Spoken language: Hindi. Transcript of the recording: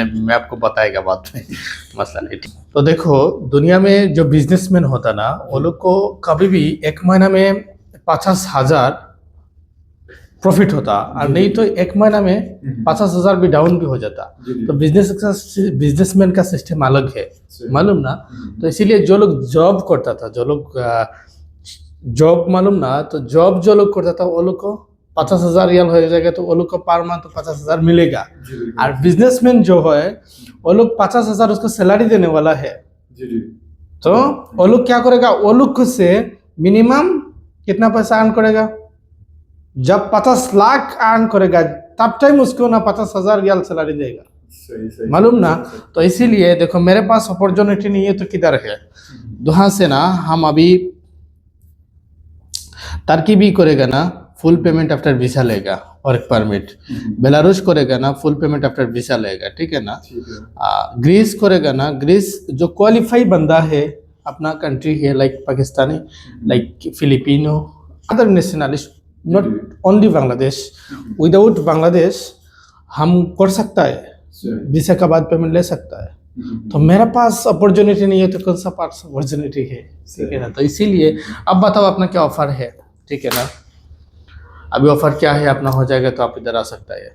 मैं आपको बताएगा बाद में मसला नहीं। तो देखो दुनिया में जो बिजनेसमैन होता ना वो लोग को कभी भी एक महीना में 50,000 प्रॉफिट होता और नहीं तो एक महीना में 50,000 भी डाउन भी हो जाता। तो बिजनेसमैन का सिस्टम अलग है, मालूम ना। तो इसीलिए जो लोग जॉब करता था, जो लोग जॉब मालूम ना, तो जॉब जो लोग करता था वो लोग को 50,000 रियल हो जाएगा, तो वो लोग को पर मंथ 50,000 मिलेगा। और बिजनेसमैन जो है वो लोग 50,000 उसको सैलरी देने वाला है। तो वो लोग क्या करेगा, वो लोग से मिनिमम कितना पैसा अर्न करेगा, जब 50 लाख अर्न करेगा तब टाइम उसको ना 50,000 रियल सैलरी देगा, मालूम ना। तो इसीलिए देखो मेरे पास अपॉर्चुनिटी नहीं है तो किधर है, वहां से ना हम अभी टर्की भी करेगा ना फुल पेमेंट आफ्टर वीसा लेगा, वर्क परमिट। बेलारूस करेगा ना फुल पेमेंट आफ्टर वीसा लेगा, ठीक है ना। ग्रीस करेगा ना, ग्रीस जो क्वालिफाई बंदा है अपना कंट्री है, like Pakistani, like Filipino, other nationalist, not only Bangladesh. Without Bangladesh हम कर सकता है, वीसा का बाद पेमेंट ले सकता है। तो मेरे पास अपॉर्चुनिटी नहीं है तो कौन सा पास अपॉर्चुनिटी है, ठीक है ना। तो इसीलिए अब बताओ अपना क्या ऑफर है, ठीक है ना। अभी ऑफर क्या है अपना हो जाएगा तो आप इधर आ सकता है।